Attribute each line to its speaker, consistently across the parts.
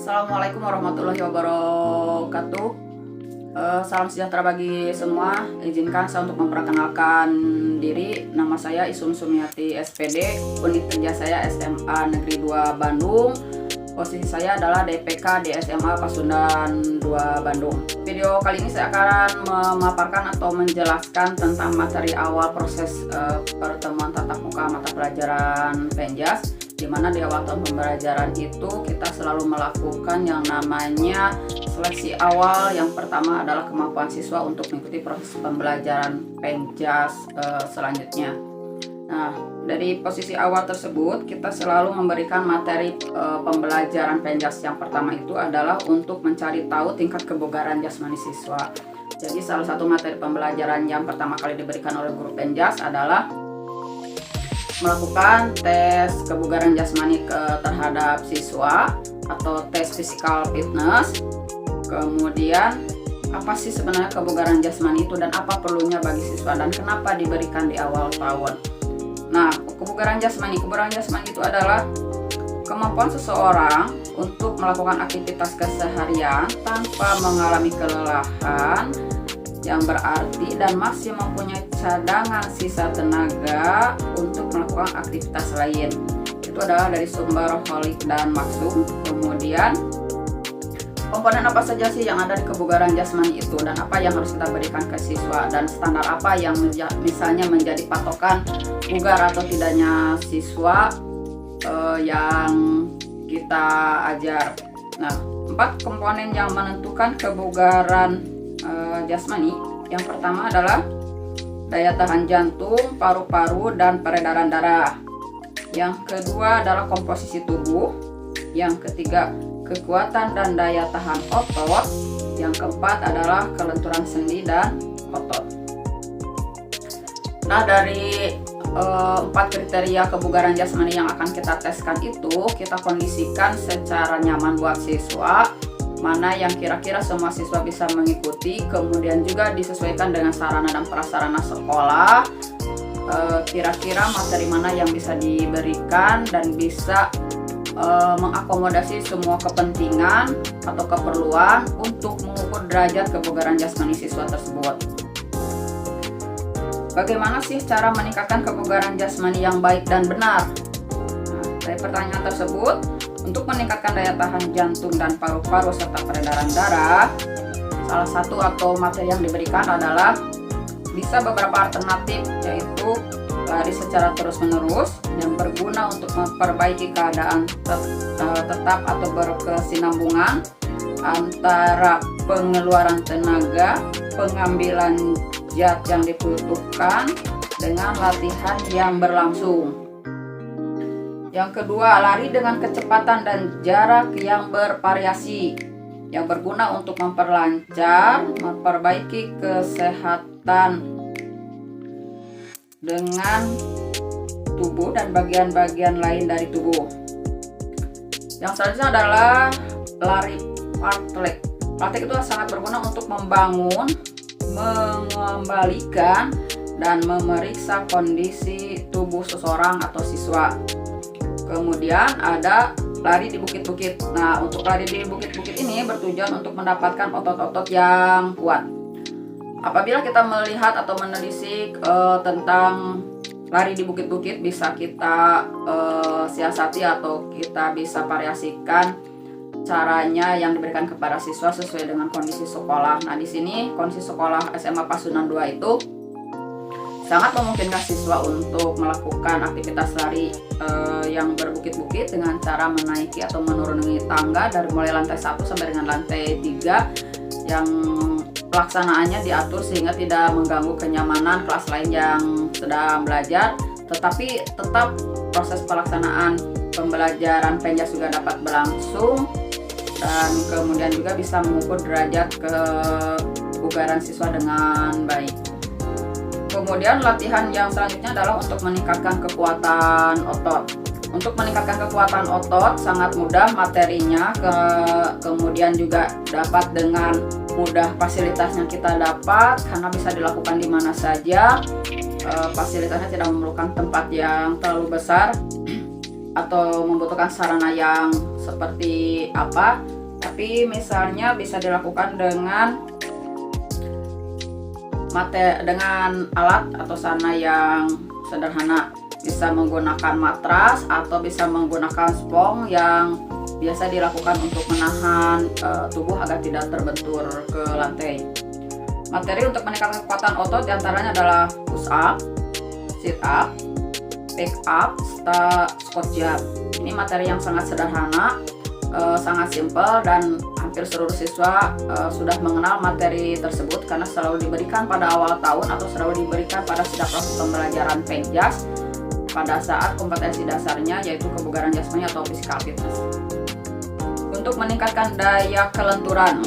Speaker 1: Assalamualaikum warahmatullahi wabarakatuh. Salam sejahtera bagi semua. Izinkan saya untuk memperkenalkan diri. Nama saya Isun Sumiati SPD. Unit kerja saya SMA Negeri 2 Bandung. Posisi saya adalah DPK di SMA Pasundan 2 Bandung. Video kali ini saya akan memaparkan atau menjelaskan tentang materi awal proses pertemuan tatap muka mata pelajaran Penjas, di mana di awal tahun pembelajaran itu kita selalu melakukan yang namanya seleksi awal. Yang pertama adalah kemampuan siswa untuk mengikuti proses pembelajaran Penjas selanjutnya. Nah, dari posisi awal tersebut kita selalu memberikan materi pembelajaran Penjas. Yang pertama itu adalah untuk mencari tahu tingkat kebugaran jasmani siswa. Jadi salah satu materi pembelajaran yang pertama kali diberikan oleh guru Penjas adalah melakukan tes kebugaran jasmani terhadap siswa atau tes physical fitness. Kemudian apa sih sebenarnya kebugaran jasmani itu dan apa perlunya bagi siswa dan kenapa diberikan di awal tahun. Nah, kebugaran jasmani itu adalah kemampuan seseorang untuk melakukan aktivitas keseharian tanpa mengalami kelelahan yang berarti dan masih mempunyai cadangan sisa tenaga untuk melakukan aktivitas lain. Itu adalah dari sumber Holik dan Maksum. Kemudian komponen apa saja sih yang ada di kebugaran jasmani itu dan apa yang harus kita berikan ke siswa dan standar apa yang misalnya menjadi patokan bugar atau tidaknya siswa yang kita ajar. Nah, 4 komponen yang menentukan kebugaran jasmani. Yang pertama adalah daya tahan jantung, paru-paru, dan peredaran darah. Yang kedua adalah komposisi tubuh. Yang ketiga, kekuatan dan daya tahan otot. Yang keempat adalah kelenturan sendi dan otot. Nah, dari 4 kriteria kebugaran jasmani yang akan kita teskan itu, kita kondisikan secara nyaman buat siswa, mana yang kira-kira semua siswa bisa mengikuti, kemudian juga disesuaikan dengan sarana dan prasarana sekolah, kira-kira materi mana yang bisa diberikan dan bisa mengakomodasi semua kepentingan atau keperluan untuk mengukur derajat kebugaran jasmani siswa tersebut. Bagaimana sih cara meningkatkan kebugaran jasmani yang baik dan benar? Nah, dari pertanyaan tersebut, untuk meningkatkan daya tahan jantung dan paru-paru serta peredaran darah, salah satu atau materi yang diberikan adalah bisa beberapa alternatif, yaitu lari secara terus-menerus yang berguna untuk memperbaiki keadaan tetap atau berkesinambungan antara pengeluaran tenaga, pengambilan zat yang dibutuhkan dengan latihan yang berlangsung. Yang kedua, lari dengan kecepatan dan jarak yang bervariasi yang berguna untuk memperlancar, memperbaiki kesehatan dengan tubuh dan bagian-bagian lain dari tubuh. Yang selanjutnya adalah lari fartlek. Fartlek itu sangat berguna untuk membangun, mengembalikan, dan memeriksa kondisi tubuh seseorang atau siswa. Kemudian ada lari di bukit-bukit. Nah, untuk lari di bukit-bukit ini bertujuan untuk mendapatkan otot-otot yang kuat. Apabila kita melihat atau menelisik tentang lari di bukit-bukit, bisa kita siasati atau kita bisa variasikan caranya yang diberikan kepada siswa sesuai dengan kondisi sekolah. Nah, di sini kondisi sekolah SMA Pasundan 2 itu sangat memungkinkan siswa untuk melakukan aktivitas lari yang berbukit-bukit dengan cara menaiki atau menuruni tangga dari mulai lantai 1 sampai dengan lantai 3 yang pelaksanaannya diatur sehingga tidak mengganggu kenyamanan kelas lain yang sedang belajar, tetapi tetap proses pelaksanaan pembelajaran Penjas juga dapat berlangsung dan kemudian juga bisa mengukur derajat kebugaran siswa dengan baik. Kemudian latihan yang selanjutnya adalah untuk meningkatkan kekuatan otot. Untuk meningkatkan kekuatan otot sangat mudah materinya, kemudian juga dapat dengan mudah fasilitasnya kita dapat karena bisa dilakukan di mana saja. Fasilitasnya tidak memerlukan tempat yang terlalu besar atau membutuhkan sarana yang seperti apa, Tapi misalnya bisa dilakukan dengan alat atau sarana yang sederhana. Bisa menggunakan matras atau bisa menggunakan spong yang biasa dilakukan untuk menahan tubuh agar tidak terbentur ke lantai. Materi untuk meningkatkan kekuatan otot diantaranya adalah push up, sit up, pick up, squat jump. Ini materi yang sangat sederhana, sangat simpel, dan hampir seluruh siswa sudah mengenal materi tersebut karena selalu diberikan pada awal tahun atau selalu diberikan pada setiap proses pembelajaran Pengjas pada saat kompetensi dasarnya, yaitu kebugaran jasmani atau physical fitness. Untuk meningkatkan daya kelenturan,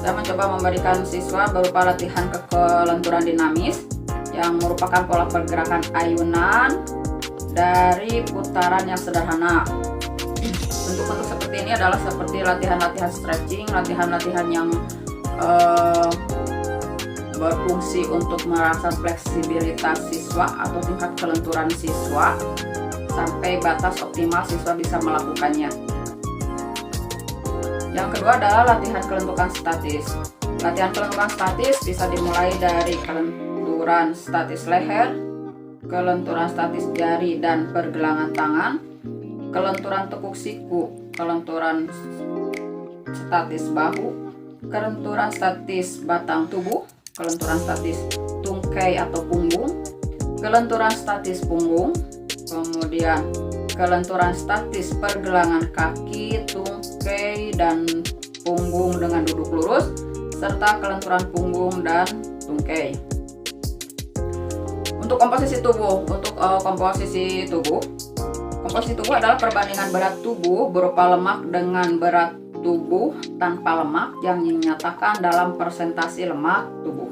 Speaker 1: saya mencoba memberikan siswa berupa latihan kelenturan dinamis yang merupakan pola pergerakan ayunan dari putaran yang sederhana. Bentuk-bentuk seperti ini adalah seperti latihan-latihan stretching, latihan-latihan yang berfungsi untuk merangsang fleksibilitas siswa atau tingkat kelenturan siswa sampai batas optimal siswa bisa melakukannya. Yang kedua adalah latihan kelenturan statis. Latihan kelenturan statis bisa dimulai dari kelenturan statis leher, kelenturan statis jari dan pergelangan tangan, kelenturan tekuk siku, kelenturan statis bahu, kelenturan statis batang tubuh, kelenturan statis tungkai atau punggung, kelenturan statis punggung, kemudian kelenturan statis pergelangan kaki, tungkai dan punggung dengan duduk lurus, serta kelenturan punggung dan tungkai. Untuk komposisi tubuh, komposisi tubuh adalah perbandingan berat tubuh berupa lemak dengan berat tubuh tanpa lemak yang dinyatakan dalam persentase lemak tubuh.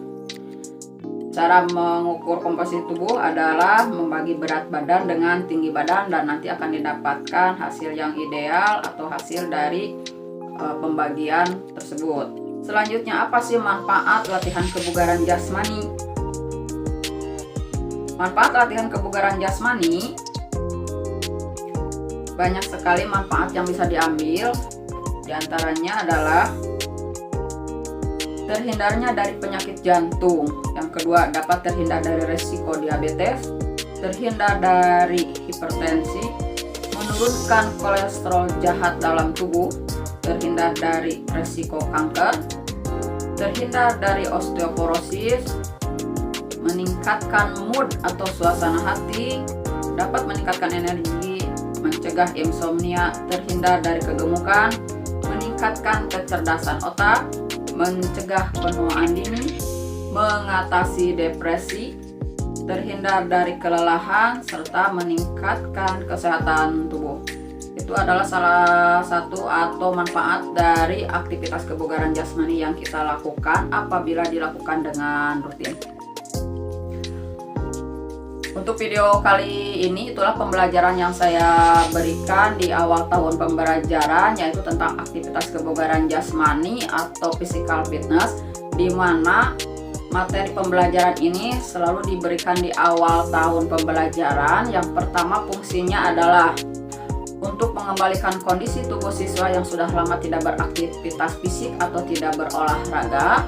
Speaker 1: Cara mengukur komposisi tubuh adalah membagi berat badan dengan tinggi badan dan nanti akan didapatkan hasil yang ideal atau hasil dari pembagian tersebut. Selanjutnya, apa sih manfaat latihan kebugaran jasmani? Manfaat latihan kebugaran jasmani, banyak sekali manfaat yang bisa diambil. Di antaranya adalah terhindarnya dari penyakit jantung. Yang kedua, dapat terhindar dari resiko diabetes, terhindar dari hipertensi, menurunkan kolesterol jahat dalam tubuh, terhindar dari resiko kanker, terhindar dari osteoporosis, meningkatkan mood atau suasana hati, dapat meningkatkan energi, mencegah insomnia, terhindar dari kegemukan, meningkatkan kecerdasan otak, mencegah penuaan dini, mengatasi depresi, terhindar dari kelelahan, serta meningkatkan kesehatan tubuh. Itu adalah salah satu atau manfaat dari aktivitas kebugaran jasmani yang kita lakukan apabila dilakukan dengan rutin. Untuk video kali ini, itulah pembelajaran yang saya berikan di awal tahun pembelajaran, yaitu tentang aktivitas kebugaran jasmani atau physical fitness, di mana materi pembelajaran ini selalu diberikan di awal tahun pembelajaran. Yang pertama, fungsinya adalah untuk mengembalikan kondisi tubuh siswa yang sudah lama tidak beraktivitas fisik atau tidak berolahraga.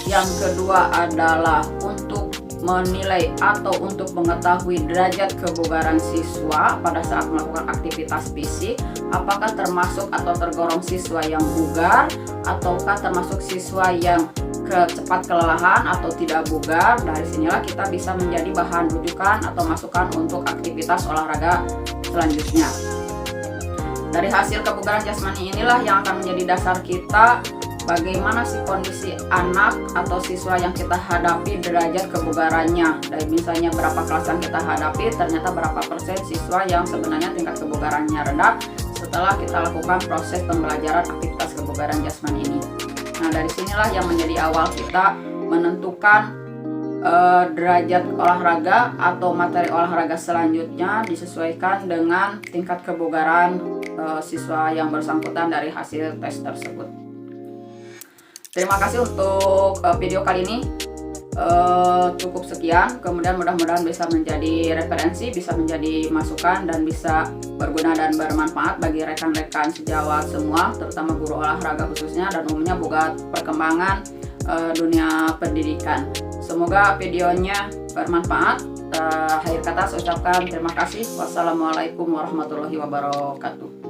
Speaker 1: Yang kedua adalah untuk menilai atau untuk mengetahui derajat kebugaran siswa pada saat melakukan aktivitas fisik, apakah termasuk atau tergolong siswa yang bugar ataukah termasuk siswa yang cepat kelelahan atau tidak bugar. Dari sinilah kita bisa menjadi bahan rujukan atau masukan untuk aktivitas olahraga selanjutnya. Dari hasil kebugaran jasmani inilah yang akan menjadi dasar kita bagaimana sih kondisi anak atau siswa yang kita hadapi, derajat kebugarannya. Dari misalnya berapa kelas yang kita hadapi, ternyata berapa persen siswa yang sebenarnya tingkat kebugarannya rendah setelah kita lakukan proses pembelajaran aktivitas kebugaran jasmani ini. Nah, dari sinilah yang menjadi awal kita menentukan derajat olahraga atau materi olahraga selanjutnya disesuaikan dengan tingkat kebugaran siswa yang bersangkutan dari hasil tes tersebut. Terima kasih untuk video kali ini. cukup sekian. Kemudian mudah-mudahan bisa menjadi referensi, bisa menjadi masukan, dan bisa berguna dan bermanfaat bagi rekan-rekan sejawat semua, terutama guru olahraga khususnya, dan umumnya buat perkembangan dunia pendidikan. Semoga videonya bermanfaat. Akhir kata saya ucapkan terima kasih. Wassalamualaikum warahmatullahi wabarakatuh.